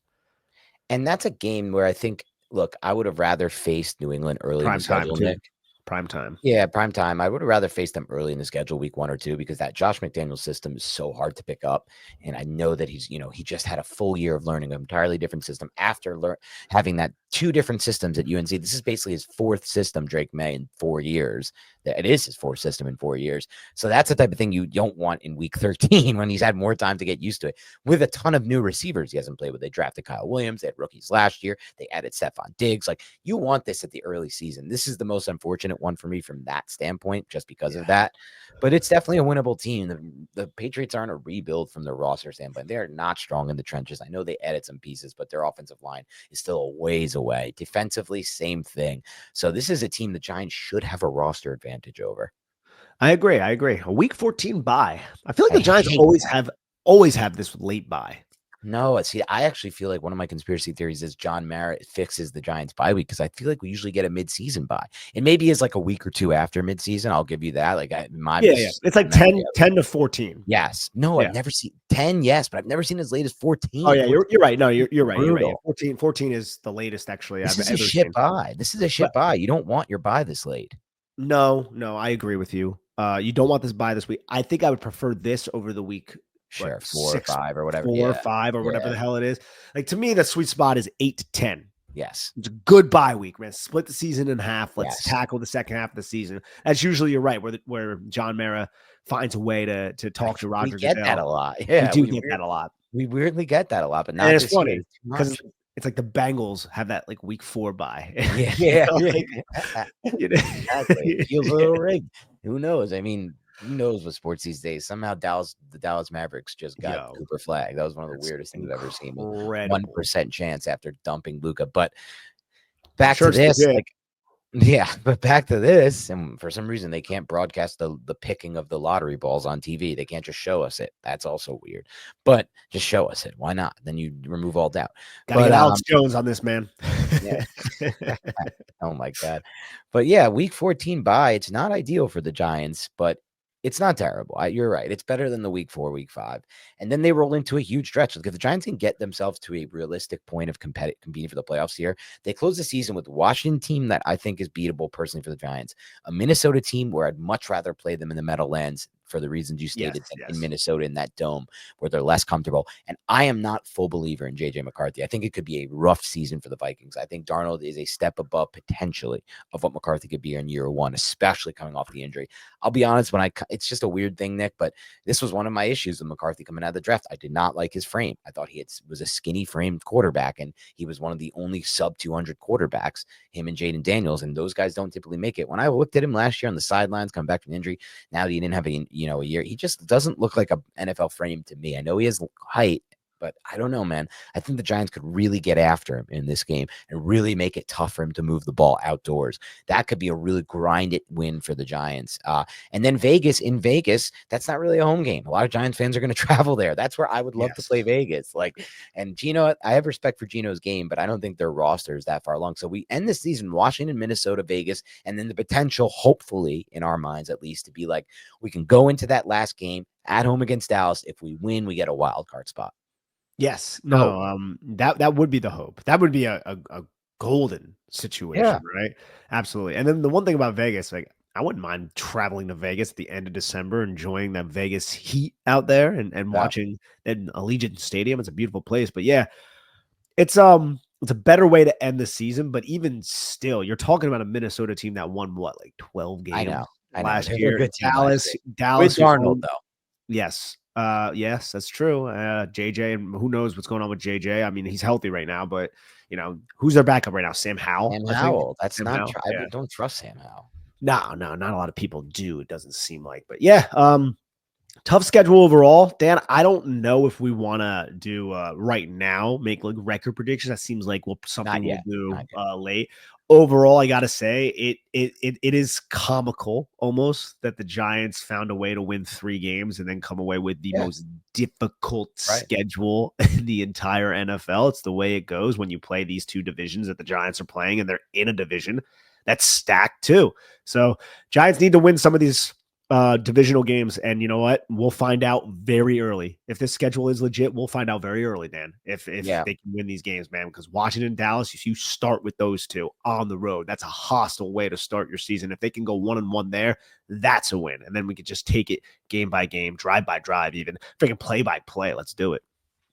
Speaker 1: And that's a game where I think, look, I would have rather faced New England early in the schedule, Nick.
Speaker 2: Prime time.
Speaker 1: Yeah, prime time. I would have rather faced them early in the schedule, week 1 or 2, because that Josh McDaniels system is so hard to pick up. And I know that he's, he just had a full year of learning an entirely different system after having that 2 different systems at UNC. This is basically his 4th system, Drake May, in 4 years. It is his 4th system in 4 years. So that's the type of thing you don't want in week 13 when he's had more time to get used to it. With a ton of new receivers he hasn't played with. They drafted Kyle Williams. They had rookies last year. They added Stephon Diggs. Like, you want this at the early season. This is the most unfortunate one for me from that standpoint, just because of that. But it's definitely a winnable team. The Patriots aren't a rebuild from their roster standpoint. They are not strong in the trenches. I know they added some pieces, but their offensive line is still a ways away. Defensively, same thing. So this is a team the Giants should have a roster advantage over.
Speaker 2: I agree. A week 14 bye. I feel like the Giants always have this late bye.
Speaker 1: No, see, I actually feel like one of my conspiracy theories is John Mara fixes the Giants bye week, because I feel like we usually get a midseason bye. It maybe is like a week or 2 after midseason. I'll give you that. Like
Speaker 2: it's like 10 to 14.
Speaker 1: Yes. No, I've never seen 10. Yes, but I've never seen as late as 14.
Speaker 2: Oh yeah, you're right. No, you're right. You're right. 14 is the latest actually.
Speaker 1: This is a shit bye. This is a shit bye. You don't want your bye this late.
Speaker 2: No, I agree with you. You don't want this bye this week. I think I would prefer this over the week.
Speaker 1: Sure, 4 or 5 or whatever.
Speaker 2: 4 or 5 or whatever the hell it is. Like, to me, the sweet spot is 8 to 10.
Speaker 1: Yes.
Speaker 2: It's a good bye week, man. Split the season in half. Let's tackle the second half of the season. That's usually, you're right, where John Mara finds a way to talk to Roger Goodell.
Speaker 1: We get that a lot. Yeah,
Speaker 2: we get that a lot.
Speaker 1: We weirdly get that a lot, but not
Speaker 2: it's funny because it's like the Bengals have that like week 4 bye.
Speaker 1: Yeah. Exactly. Feels a little rigged. Who knows? I mean, who knows with sports these days? Somehow the Dallas Mavericks just got Cooper Flag. That was one of the weirdest things I've ever seen. 1% chance after dumping Luka. But back to this, but back to this, and for some reason they can't broadcast the picking of the lottery balls on TV. They can't just show us it. That's also weird. But just show us it. Why not? Then you remove all doubt.
Speaker 2: Gotta get Alex Jones on this, man.
Speaker 1: Yeah. Oh my God. But yeah, week 14 bye. It's not ideal for the Giants, but it's not terrible. You're right. It's better than the week 4, week 5. And then they roll into a huge stretch. If the Giants can get themselves to a realistic point of competing for the playoffs here, they close the season with a Washington team that I think is beatable personally for the Giants, a Minnesota team where I'd much rather play them in the Meadowlands for the reasons you stated, in Minnesota in that dome where they're less comfortable. And I am not full believer in JJ McCarthy. I think it could be a rough season for the Vikings. I think Darnold is a step above potentially of what McCarthy could be in year 1, especially coming off the injury. I'll be honest, it's just a weird thing, Nick, but this was one of my issues with McCarthy coming out of the draft. I did not like his frame. I thought he was a skinny framed quarterback, and he was one of the only sub 200 quarterbacks, him and Jaden Daniels, and those guys don't typically make it. When I looked at him last year on the sidelines, coming back from injury, now that he didn't have a year, he just doesn't look like an NFL frame to me. I know he has height, but I don't know, man. I think the Giants could really get after him in this game and really make it tough for him to move the ball outdoors. That could be a really grind it win for the Giants. And then in Vegas, that's not really a home game. A lot of Giants fans are going to travel there. That's where I would love to play Vegas. And Gino, I have respect for Gino's game, but I don't think their roster is that far along. So we end the season, Washington, Minnesota, Vegas, and then the potential, hopefully in our minds at least, to be like, we can go into that last game at home against Dallas. If we win, we get a wild card spot.
Speaker 2: Yes. No, that would be the hope. That would be a golden situation, right? Absolutely. And then the one thing about Vegas, like, I wouldn't mind traveling to Vegas at the end of December, enjoying that Vegas heat out there and watching at Allegiant Stadium. It's a beautiful place. But yeah, it's a better way to end the season. But even still, you're talking about a Minnesota team that won 12 games
Speaker 1: I know.
Speaker 2: last year.
Speaker 1: Dallas
Speaker 2: with
Speaker 1: Darnold, though.
Speaker 2: Yes. Yes, that's true. JJ, and who knows what's going on with JJ? I mean, he's healthy right now, but who's their backup right now? Sam Howell,
Speaker 1: Sam
Speaker 2: I think.
Speaker 1: Howell. That's
Speaker 2: Sam
Speaker 1: not.
Speaker 2: Howell.
Speaker 1: I
Speaker 2: Yeah.
Speaker 1: don't trust Sam Howell.
Speaker 2: No, not a lot of people do. It doesn't seem like, but yeah. Tough schedule overall, Dan. I don't know if we want to do right now make like record predictions. That seems like something we'll do late. Overall, I gotta say it is comical almost that the Giants found a way to win 3 games and then come away with the most difficult schedule in the entire NFL. It's the way it goes when you play these 2 divisions that the Giants are playing, and they're in a division that's stacked too. So Giants need to win some of these divisional games, and you know what? We'll find out very early. If this schedule is legit, we'll find out very early, Dan, if they can win these games, man, because Washington and Dallas, if you start with those 2 on the road, that's a hostile way to start your season. If they can go 1-1 there, that's a win. And then we could just take it game by game, drive by drive, even freaking play by play. Let's do it.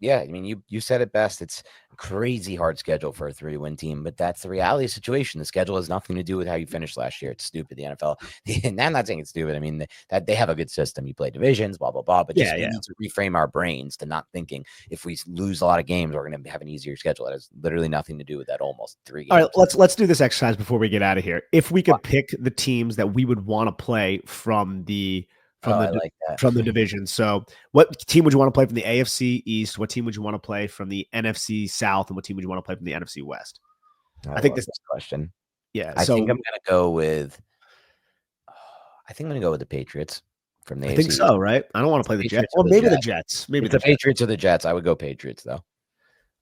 Speaker 1: Yeah, I mean, you said it best. It's a crazy hard schedule for a 3-win team, but that's the reality of the situation. The schedule has nothing to do with how you finished last year. It's stupid. The NFL, and I'm not saying it's stupid. I mean, that they have a good system. You play divisions, blah, blah, blah, but we need to reframe our brains to not thinking if we lose a lot of games, we're going to have an easier schedule. That has literally nothing to do with that almost 3 games.
Speaker 2: All right, let's do this exercise before we get out of here. If we could pick the teams that we would want to play from the division. So what team would you want to play from the AFC East? What team would you want to play from the NFC South? And what team would you want to play from the NFC West?
Speaker 1: I think this question.
Speaker 2: Yeah.
Speaker 1: I think I'm going to go with the Patriots from the AFC.
Speaker 2: I think so, right? I don't want to play the Jets. Well, maybe the Jets. Maybe
Speaker 1: the Patriots or the Jets. I would go Patriots, though.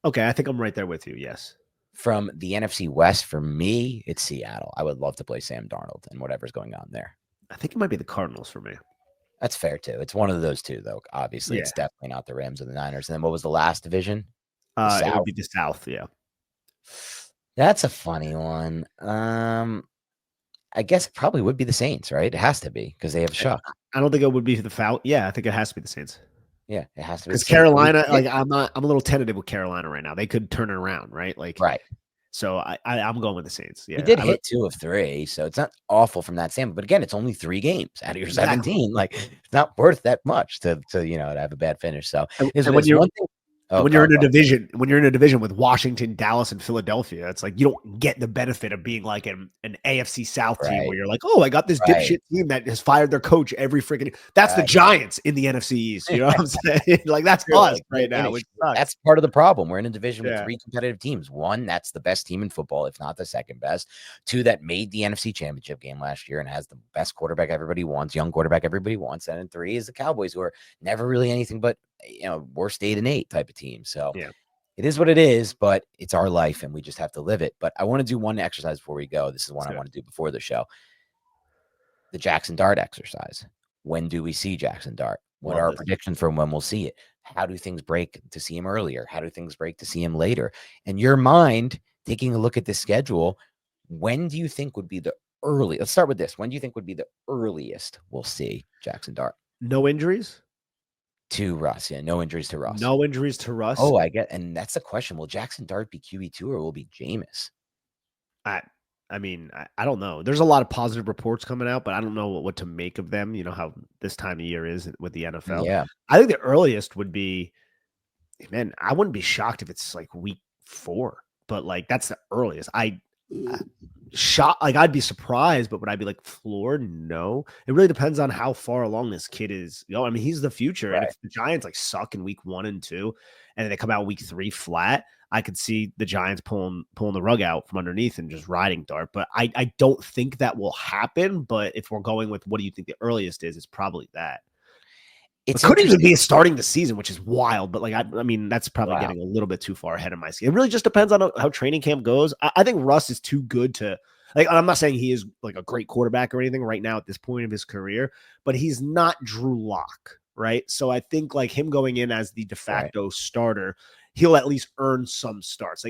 Speaker 2: Okay. I think I'm right there with you. Yes.
Speaker 1: From the NFC West, for me, it's Seattle. I would love to play Sam Darnold and whatever's going on there.
Speaker 2: I think it might be the Cardinals for me.
Speaker 1: That's fair, too. It's one of those 2, though. Obviously, it's definitely not the Rams or the Niners. And then what was the last division?
Speaker 2: It would be the South, yeah.
Speaker 1: That's a funny one. I guess it probably would be the Saints, right? It has to be because they have Shuck.
Speaker 2: I don't think it would be the South. Yeah, I think it has to be the Saints.
Speaker 1: Yeah, it has to be.
Speaker 2: Because Carolina, I'm a little tentative with Carolina right now. They could turn it around, right? So I'm going with the Saints. Yeah,
Speaker 1: we did hit 2 of 3, so it's not awful from that standpoint. But again, it's only 3 games out of your 17. Like, it's not worth that much to have a bad finish. So
Speaker 2: when you're in a division with Washington, Dallas, and Philadelphia, it's like you don't get the benefit of being like an AFC South team where you're like, oh, I got this dipshit team that has fired their coach every freaking. That's the Giants in the NFC East. You know what I'm saying? Like that's us right now.
Speaker 1: That's part of the problem. We're in a division with 3 competitive teams. 1, that's the best team in football, if not the second best. 2, that made the NFC Championship game last year and has the best quarterback everybody wants, young quarterback everybody wants. And 3 is the Cowboys, who are never really anything but worst 8-8 type of team. So it is what it is, but it's our life and we just have to live it. But I want to do one exercise before we go. This is one I want to do before the show. The Jaxson Dart exercise. When do we see Jaxson Dart? What are our predictions for when we'll see it? How do things break to see him earlier? How do things break to see him later? In your mind, taking a look at the schedule, when do you think would be the early? Let's start with this. When do you think would be the earliest we'll see Jaxson Dart?
Speaker 2: No injuries?
Speaker 1: To Russ, no injuries to Russ.
Speaker 2: No injuries to Russ.
Speaker 1: Oh, I get, and that's the question. Will Jaxson Dart be QB2 or will it be Jameis?
Speaker 2: I mean, I don't know. There's a lot of positive reports coming out, but I don't know what to make of them. You know how this time of year is with the NFL.
Speaker 1: Yeah,
Speaker 2: I think the earliest would be, man. I wouldn't be shocked if it's like week 4, but like that's the earliest. I'd be surprised, but would I be like floored? No. It really depends on how far along this kid is. I mean, he's the future. And if the Giants like suck in week 1 and 2, and they come out week 3 flat, I could see the Giants pulling the rug out from underneath and just riding Dart. But I don't think that will happen. But if we're going with what do you think the earliest is, it's probably that. It could even be starting the season, which is wild. But like, I mean, that's probably getting a little bit too far ahead of my skin. It really just depends on how training camp goes. I think Russ is too good to like. I'm not saying he is like a great quarterback or anything right now at this point of his career, but he's not Drew Lock, right? So I think like him going in as the de facto starter, he'll at least earn some starts.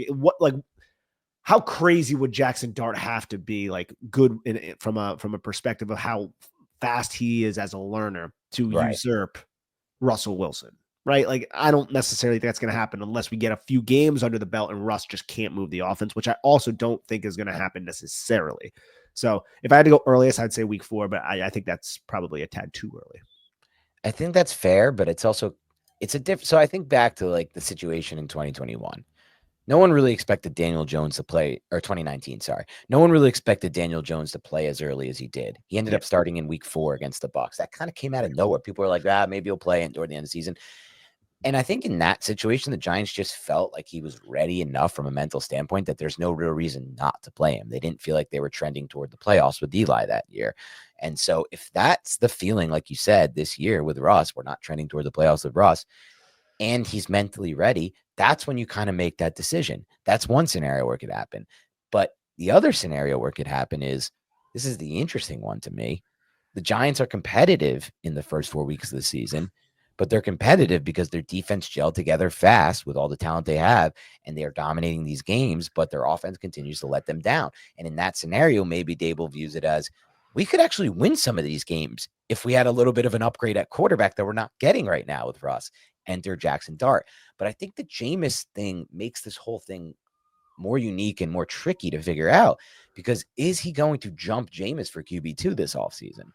Speaker 2: How crazy would Jaxson Dart have to be like good from a perspective of how fast he is as a learner to usurp Russell Wilson, right? Like, I don't necessarily think that's going to happen unless we get a few games under the belt and Russ just can't move the offense, which I also don't think is going to happen necessarily. So if I had to go earliest, I'd say week 4, but I think that's probably a tad too early.
Speaker 1: I think that's fair, but it's also it's a different. So I think back to like the situation in 2021. No one really expected Daniel Jones to play, or 2019, sorry. No one really expected Daniel Jones to play as early as he did. He ended
Speaker 2: Yeah.
Speaker 1: up starting in week 4 against the Bucks. That kind of came out of nowhere. People were like, maybe he'll play toward the end of the season. And I think in that situation, the Giants just felt like he was ready enough from a mental standpoint that there's no real reason not to play him. They didn't feel like they were trending toward the playoffs with Eli that year. And so if that's the feeling, like you said, this year with Russ, we're not trending toward the playoffs with Russ, and he's mentally ready, that's when you kind of make that decision. That's one scenario where it could happen. But the other scenario where it could happen is, this is the interesting one to me. The Giants are competitive in the first 4 weeks of the season, but they're competitive because their defense gelled together fast with all the talent they have, and they are dominating these games, but their offense continues to let them down. And in that scenario, maybe Dable views it as, we could actually win some of these games if we had a little bit of an upgrade at quarterback that we're not getting right now with Russ. Enter Jaxson Dart. But I think the Jameis thing makes this whole thing more unique and more tricky to figure out, because is he going to jump Jameis for QB2 this offseason?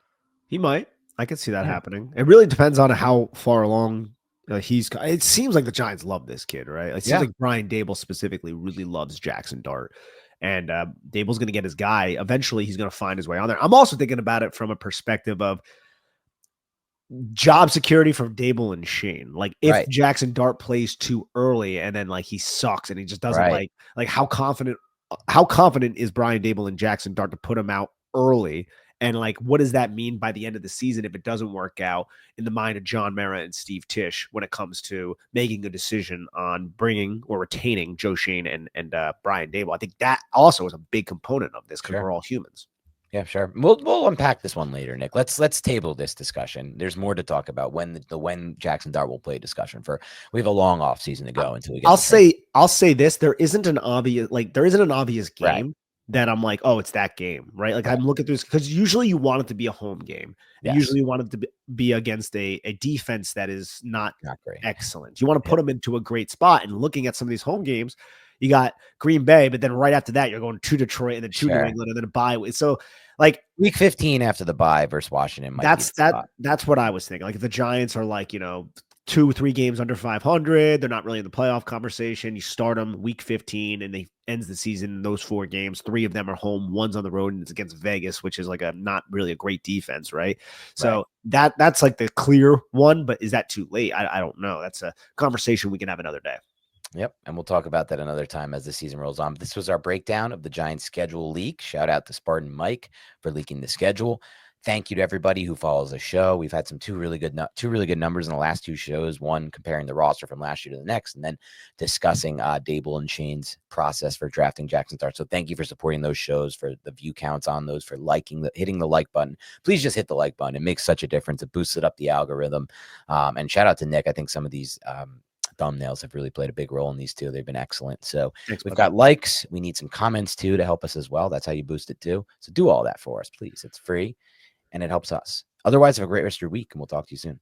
Speaker 2: He might. I could see that
Speaker 1: Yeah.
Speaker 2: happening. It really depends on how far along he's. It seems like the Giants love this kid, right? It seems like Brian Dable specifically really loves Jaxson Dart, and Dable's going to get his guy. Eventually, he's going to find his way on there. I'm also thinking about it from a perspective of job security from Dable and Shane. Like if Jaxson Dart plays too early and then like he sucks and he just doesn't like how confident is Brian Dable and Jaxson Dart to put him out early? And like, what does that mean by the end of the season if it doesn't work out in the mind of John Mara and Steve Tisch when it comes to making a decision on bringing or retaining Joe Shane and Brian Dable? I think that also is a big component of this because we're all humans.
Speaker 1: Yeah, sure. We'll unpack this one later, Nick. Let's table this discussion. There's more to talk about when Jaxson Dart will play discussion for. We have a long off season to go until we get.
Speaker 2: I'll say this: there isn't an obvious game that I'm like, oh, it's that game, right? Like I'm looking through this because usually you want it to be a home game. Yes. Usually you want it to be against a defense that is not great, excellent. You want to put them into a great spot. And looking at some of these home games, you got Green Bay, but then right after that, you're going to Detroit and then to New England and then a bye. So like
Speaker 1: week 15 after the bye versus Washington.
Speaker 2: That's what I was thinking. Like if the Giants are like, 2-3 games under 500, they're not really in the playoff conversation. You start them week 15 and they ends the season in those 4 games. 3 of them are home, 1's on the road, and it's against Vegas, which is like a not really a great defense, right? So that's like the clear one, but is that too late? I don't know. That's a conversation we can have another day.
Speaker 1: Yep, and we'll talk about that another time as the season rolls on. This was our breakdown of the Giants schedule leak. Shout out to Spartan Mike for leaking the schedule. Thank you to everybody who follows the show. We've had some two really good numbers in the last 2 shows. One comparing the roster from last year to the next, and then discussing Dable and Shane's process for drafting Jaxson Dart. So thank you for supporting those shows, for the view counts on those, for hitting the like button. Please just hit the like button. It makes such a difference. It boosts up the algorithm. And shout out to Nick. I think some of these thumbnails have really played a big role in these two. They've been excellent. So we've got likes. We need some comments too to help us as well. That's how you boost it too. So do all that for us, please. It's free and it helps us. Otherwise, have a great rest of your week and we'll talk to you soon.